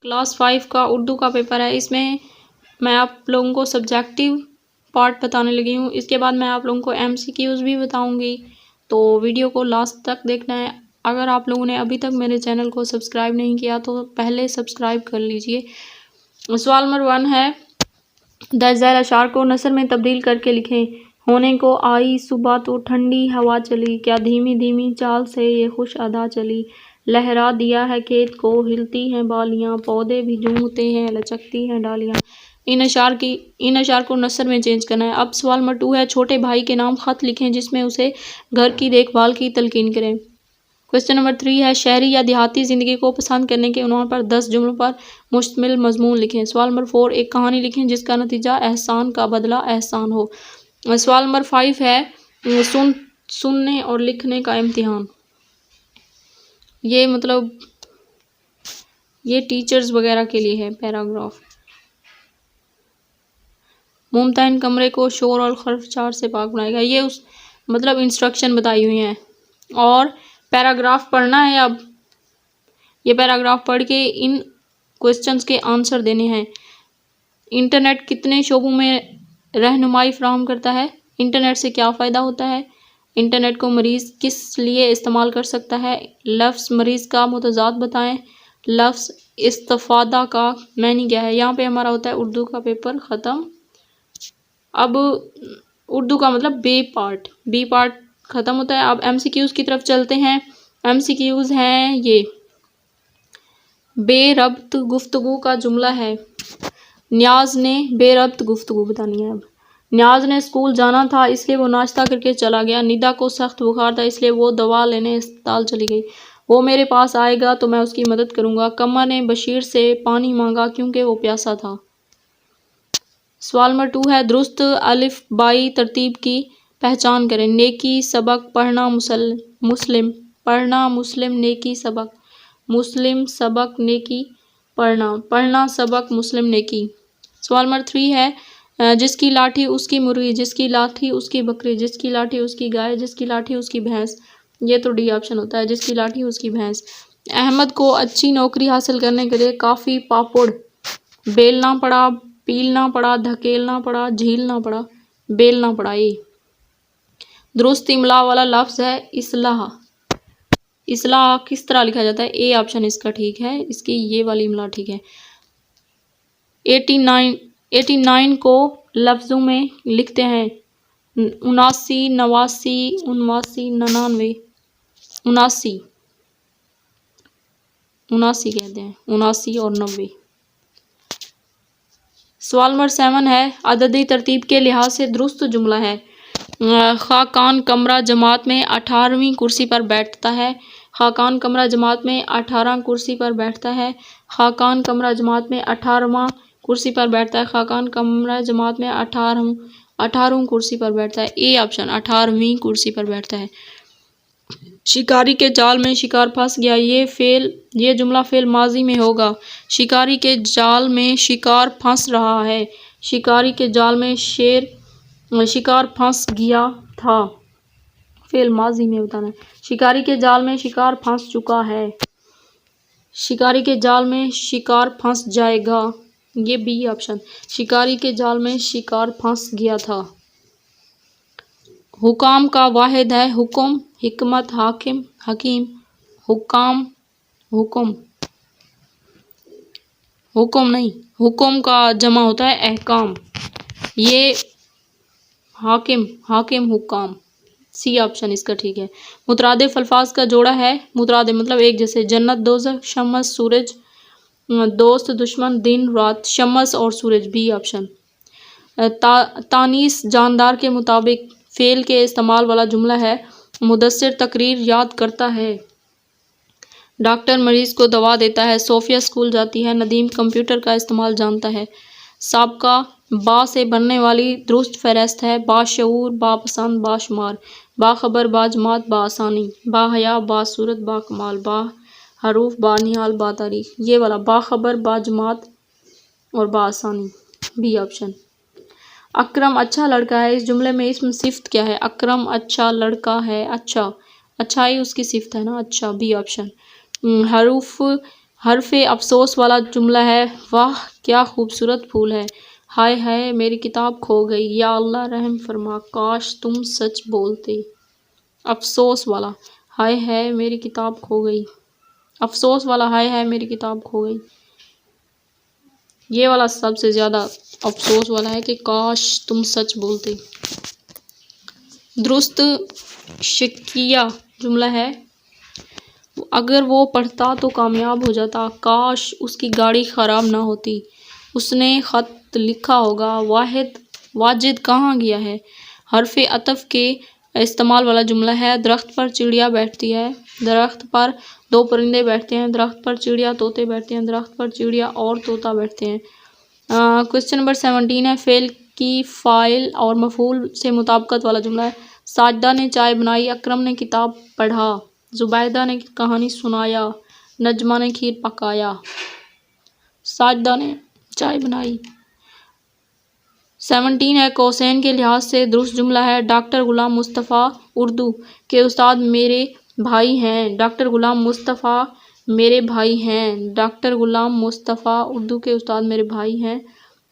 Class 5 کا اردو کا paper ہے. اس میں میں آپ لوگوں کو سبجیکٹیو پارٹ بتانے لگی ہوں. اس کے بعد میں آپ لوگوں کو ایم سی کیوز بھی بتاؤں گی، تو ویڈیو کو لاسٹ تک دیکھنا ہے. اگر آپ لوگوں نے ابھی تک میرے چینل کو سبسکرائب نہیں کیا تو پہلے سبسکرائب کر لیجئے. سوال نمبر 1 ہے، درج ذیل اشعار کو نثر میں تبدیل کر کے لکھیں. ہونے کو آئی صبح تو ٹھنڈی ہوا چلی، کیا دھیمی دھیمی چال سے یہ خوش ادا چلی. لہرا دیا ہے کھیت کو، ہلتی ہیں بالیاں، پودے بھی جھومتے ہیں، لچکتی ہیں ڈالیاں. ان اشعار کو نثر میں چینج کرنا ہے. اب سوال نمبر 2 ہے، چھوٹے بھائی کے نام خط لکھیں جس میں اسے گھر کی دیکھ بھال کی تلقین کریں. کوسچن نمبر 3 ہے، شہری یا دیہاتی زندگی کو پسند کرنے کے عنوان پر 10 جملوں پر مشتمل مضمون لکھیں. سوال نمبر 4، ایک کہانی لکھیں جس کا نتیجہ احسان کا بدلہ احسان ہو. سوال نمبر 5 ہے، سننے اور لکھنے کا امتحان. یہ ٹیچرز وغیرہ کے لیے ہے. پیراگراف، ممتحن کمرے کو شور اور خرچار سے پاک بنائے گا. یہ انسٹرکشن بتائی ہوئی ہیں اور پیراگراف پڑھنا ہے. اب یہ پیراگراف پڑھ کے ان کوسچنز کے آنسر دینے ہیں. انٹرنیٹ کتنے شعبوں میں رہنمائی فراہم کرتا ہے؟ انٹرنیٹ سے کیا فائدہ ہوتا ہے؟ انٹرنیٹ کو مریض کس لیے استعمال کر سکتا ہے؟ لفظ مریض کا متضاد بتائیں. لفظ استفادہ کا معنی کیا ہے؟ یہاں پہ ہمارا ہوتا ہے اردو کا پیپر ختم. اب اردو کا مطلب بی پارٹ ختم ہوتا ہے. اب ایم سی کیوز کی طرف چلتے ہیں. ایم سی کیوز ہیں یہ، بے ربط گفتگو کا جملہ ہے. نیاز نے بے ربط گفتگو بتانی ہے. اب نیاز نے اسکول جانا تھا اس لیے وہ ناشتہ کر کے چلا گیا. ندا کو سخت بخار تھا اس لیے وہ دوا لینے اسپتال چلی گئی. وہ میرے پاس آئے گا تو میں اس کی مدد کروں گا. قمر نے بشیر سے پانی مانگا کیونکہ وہ پیاسا تھا. سوال نمبر 2 ہے، درست الف بائی ترتیب کی پہچان کریں. نیکی سبق پڑھنا مسلم نیکی سبق مسلم سبق نیکی پڑھنا سبق مسلم نیکی. سوال نمبر 3 ہے، جس کی لاٹھی اس کی مرغی، جس کی لاٹھی اس کی بکری، جس کی لاٹھی اس کی گائے، جس کی لاٹھی اس کی بھینس. یہ تو ڈی آپشن ہوتا ہے، جس کی لاٹھی اس کی بھینس. احمد کو اچھی نوکری حاصل کرنے کے لیے کافی پاپڑ بیلنا پڑا، پیلنا پڑا، دھکیلنا پڑا، جھیلنا پڑا، بیلنا پڑا. یہ درست املا والا لفظ ہے اصلاح. اصلاح کس طرح لکھا جاتا ہے؟ اے آپشن اس کا ٹھیک ہے، اس کی یہ والی املا ٹھیک ہے. 89 کو لفظوں میں لکھتے ہیں 79 89 99 79 کہتے ہیں 79 اور 90. سوال نمبر 7 ہے، عددی ترتیب کے لحاظ سے درست جملہ ہے. خاقان کمرہ جماعت میں 18ویں کرسی پر بیٹھتا ہے. خاقان کمرہ جماعت میں 18 کرسی پر بیٹھتا ہے. خاقان کمرہ جماعت میں 18واں کرسی پر بیٹھتا ہے. خاقان کمرہ جماعت میں 18 کرسی پر بیٹھتا ہے. اے آپشن 18ویں کرسی پر بیٹھتا ہے. شکاری کے جال میں شکار پھنس گیا. یہ جملہ فعل ماضی میں ہوگا. شکاری کے جال میں شکار پھنس رہا ہے. شکاری کے جال میں شکار پھنس گیا تھا، فعل ماضی میں بتانا ہے. شکاری کے جال میں شکار پھنس چکا ہے. شکاری کے جال میں شکار پھنس جائے گا. یہ بی آپشن، شکاری کے جال میں شکار پھنس گیا تھا. حکام کا واحد ہے حکم، حکمت، حاکم، حکیم. حکم نہیں، حکم کا جمع ہوتا ہے احکام. یہ حاکم حکام. سی آپشن اس کا ٹھیک ہے. مترادف الفاظ کا جوڑا ہے. مترادف مطلب ایک جیسے، جنت دوزخ، شمس سورج، دوست دشمن، دن رات. شمس اور سورج، بی آپشن. تانیث جاندار کے مطابق فعل کے استعمال والا جملہ ہے. مدثر تقریر یاد کرتا ہے. ڈاکٹر مریض کو دوا دیتا ہے. صوفیہ اسکول جاتی ہے. ندیم کمپیوٹر کا استعمال جانتا ہے. سابقہ با سے بننے والی درست فہرست ہے. باشعور، باپسند، باشمار. باخبر، باجماعت، بآسانی. باحیا، باصورت، باکمال. با حروف، بانہال، باتاریخ. یہ والا باخبر، باجماعت اور بآسانی، بی آپشن. اکرم اچھا لڑکا ہے. اس جملے میں اسم صفت کیا ہے؟ اکرم اچھا لڑکا ہے. اچھائی اس کی صفت ہے نا، اچھا، بی آپشن. حروف حرف افسوس والا جملہ ہے واہ کیا خوبصورت پھول ہے، ہائے ہائے میری کتاب کھو گئی، یا اللہ رحم فرما کاش تم سچ بولتے۔ افسوس والا ہائے ہائے میری کتاب کھو گئی، افسوس والا ہائے ہائے میری کتاب کھو گئی، یہ والا سب سے زیادہ افسوس والا ہے کہ کاش تم سچ بولتے۔ درست شکیہ جملہ ہے اگر وہ پڑھتا تو کامیاب ہو جاتا، کاش اس کی گاڑی خراب نہ ہوتی، اس نے خط لکھا ہوگا، واجد کہاں گیا ہے۔ حرف عطف کے استعمال والا جملہ ہے درخت پر چڑیا بیٹھتی ہے، درخت پر دو پرندے بیٹھتے ہیں، درخت پر چڑیا طوطے بیٹھتے ہیں، درخت پر چڑیا اور طوطا بیٹھتے ہیں۔ کوسچن نمبر 17 ہے فعل کی فاعل اور مفعول سے مطابقت والا جملہ ہے ساجدہ نے چائے بنائی، اکرم نے کتاب پڑھا، زبیدہ نے کہانی سنایا، نجمہ نے کھیر پکایا۔ ساجدہ نے چائے بنائی۔ 17 ہے قوسین کے لحاظ سے درست جملہ ہے ڈاکٹر غلام مصطفیٰ اردو کے استاد میرے بھائی ہیں، ڈاکٹر غلام مصطفیٰ میرے بھائی ہیں، ڈاکٹر غلام مصطفیٰ اردو کے استاد میرے بھائی ہیں،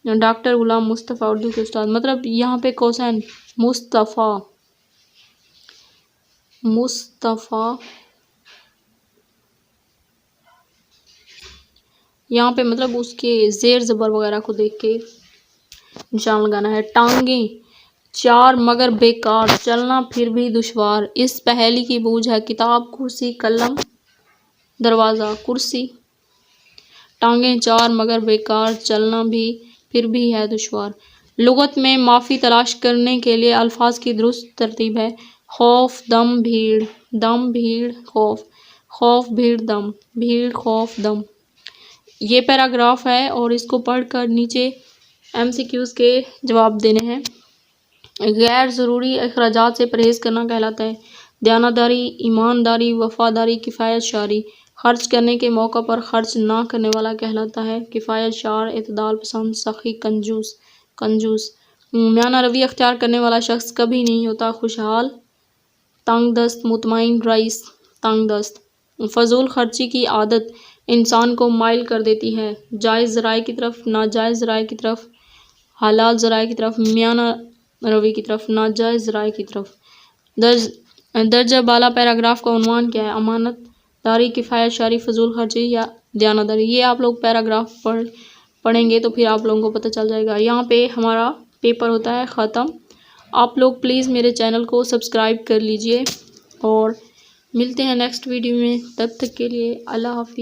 ڈاکٹر غلام مصطفیٰ اردو کے استاد مطلب یہاں پہ قوسین مصطفیٰ یہاں پہ مطلب اس کے زیر زبر وغیرہ کو دیکھ کے نشان لگانا ہے۔ ٹانگیں چار مگر بیکار، چلنا پھر بھی دشوار، اس پہیلی کی بوجھ ہے کتاب، کرسی، قلم، دروازہ۔ کرسی۔ ٹانگیں چار مگر بیکار، چلنا بھی پھر بھی ہے دشوار۔ لغت میں معافی تلاش کرنے کے لیے الفاظ کی درست ترتیب ہے خوف، دم، بھیڑ، دم، بھیڑ، خوف، خوف، بھیڑ، دم، بھیڑ، خوف، دم۔ یہ پیراگراف ہے اور اس کو پڑھ کر نیچے MCQs کے جواب دینے ہیں۔ غیر ضروری اخراجات سے پرہیز کرنا کہلاتا ہے دیانتداری، ایمانداری، وفاداری، کفایت شعری۔ خرچ کرنے کے موقع پر خرچ نہ کرنے والا کہلاتا ہے کفایت شعر، اعتدال پسند، سخی، کنجوس۔ میانہ روی اختیار کرنے والا شخص کبھی نہیں ہوتا خوشحال، تنگ دست، مطمئن، رئیس، تنگ دست۔ فضول خرچی کی عادت انسان کو مائل کر دیتی ہے جائز ذرائع کی طرف، ناجائز ذرائع کی طرف، حلال ذرائع کی طرف، میانہ روی کی طرف، ناجائز ذرائع کی طرف۔ درجہ بالا پیراگراف کا عنوان کیا ہے؟ امانت داری، کفایت شعری، فضول خرچی یا دیانتداری۔ یہ آپ لوگ پیراگراف پڑھیں گے تو پھر آپ لوگوں کو پتہ چل جائے گا۔ یہاں پہ ہمارا پیپر ہوتا ہے ختم۔ آپ لوگ پلیز میرے چینل کو سبسکرائب کر لیجئے اور ملتے ہیں نیکسٹ ویڈیو میں، تب تک کے لیے اللہ حافظ۔